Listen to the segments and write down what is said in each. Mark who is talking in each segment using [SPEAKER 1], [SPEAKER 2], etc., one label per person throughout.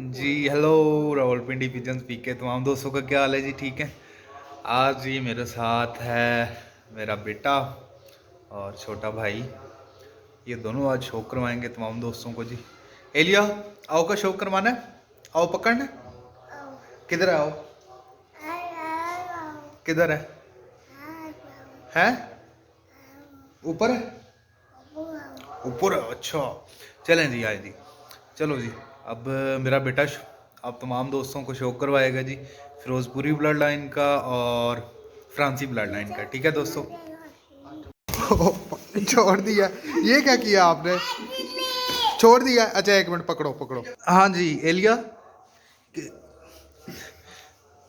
[SPEAKER 1] जी hello. Rawalpindi pigeon speak के तमाम दोस्तों का क्या हाल है जी? ठीक है। आज जी मेरे साथ है मेरा बेटा और छोटा भाई। ये दोनों आज शो करवाएंगे तमाम दोस्तों को जी। एलिया, आओ का शो करवाना है? आओ पकड़ना है? किधर है? आओ। किधर है? हैं? ऊपर है? ऊपर है, अच्छा। चलें जी, आए जी। चलो जी। अब मेरा बेटा अब तमाम दोस्तों को शो करवाएगा जी, फिरोजपुरी ब्लड लाइन का और फ्रांसी ब्लड लाइन का। ठीक है दोस्तों। छोड़ दिया? ये क्या किया आपने? छोड़ दिया? अच्छा एक मिनट, पकड़ो पकड़ो। हाँ जी एलिया,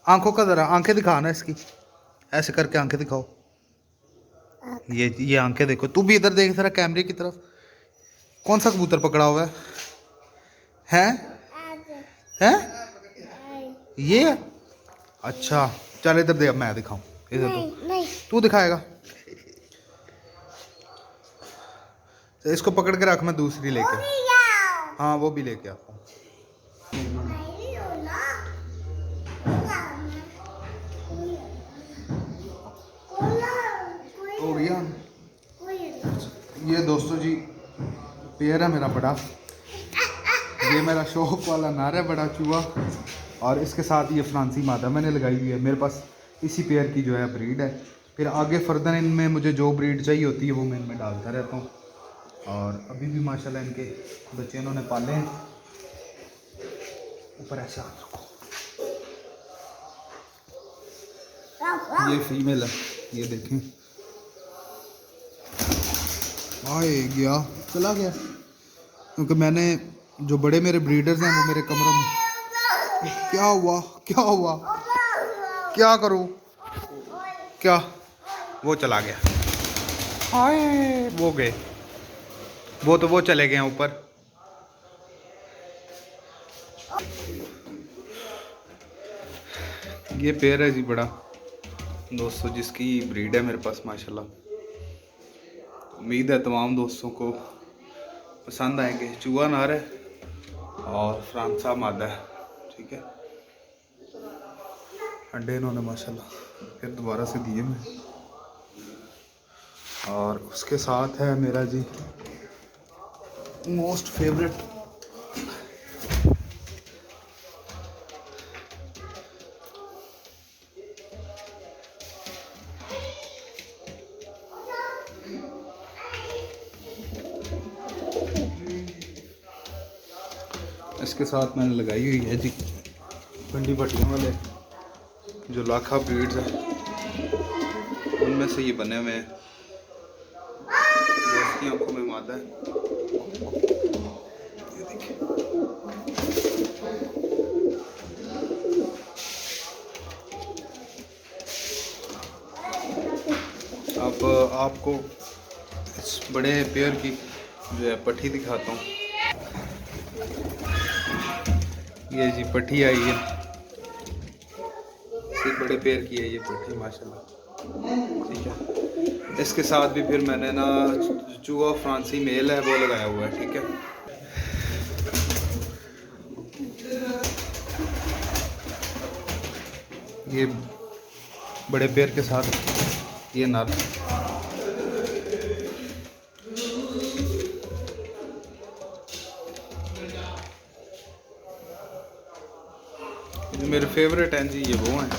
[SPEAKER 1] आंखों का जरा आंखें दिखाना इसकी, ऐसे करके आंखें दिखाओ। ये आंखें देखो। तू भी इधर देख जरा कैमरे की तरफ। कौन सा कबूतर पकड़ा हुआ है? हैं? ये? अच्छा चल इधर दे, अब मैं दिखाऊं। इधर तो तू दिखाएगा। तो इसको पकड़ के रख, मैं दूसरी लेके। हाँ वो भी लेके आता हूँ। हो गया। ये दोस्तों जी पेयर है मेरा बड़ा। ये मेरा शौक वाला नार है, बड़ा चूहा। और इसके साथ ये फ्रांसी मादा मैंने लगाई हुई है। मेरे पास इसी पेयर की जो है ब्रीड है। फिर आगे फर्दर इनमें मुझे जो ब्रीड चाहिए होती है वो मैं इनमें डालता रहता हूँ। और अभी भी माशाल्लाह इनके बच्चे इन्होंने पाले हैं। ऊपर ऐसे हाथ रखो। ये फीमेल है, ये देखें। आए गया, चला गया। क्योंकि मैंने जो बड़े मेरे ब्रीडर्स हैं वो मेरे कमरों में। क्या हुआ? क्या हुआ? क्या करूं? क्या? वो चला गया। आए वो गए, वो चले गए हैं ऊपर। ये पेयर है जी बड़ा दोस्तों, जिसकी ब्रीड है मेरे पास माशाल्लाह। उम्मीद है तमाम दोस्तों को पसंद आएंगे। चूहा नार है और फ्रांसा मादा है। ठीक है। अंडे इन्होंने माशाल्लाह फिर दोबारा से दिए मैं। और उसके साथ है मेरा जी मोस्ट फेवरेट इसके साथ मैंने लगाई हुई है जी भिंडी पट्टियों वाले जो लाखा ब्रीड्स हैं, उनमें से ये बने हुए हैं। इसकी आंखों में मादा है, ये देखिए। अब आपको इस बड़े पेयर की जो है पट्टी दिखाता हूँ। ये जी पट्टी आई है, इसी बड़े पेयर की है ये पट्टी माशाल्लाह। ठीक है। इसके साथ भी फिर मैंने ना चूहा फ्रांसी मेल है वो लगाया हुआ है। ठीक है। ये बड़े पेयर के साथ ये नर। मेरे फेवरेट हैं जी, ये वो हैं।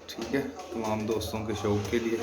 [SPEAKER 1] ठीक है। तमाम दोस्तों के शौक के लिए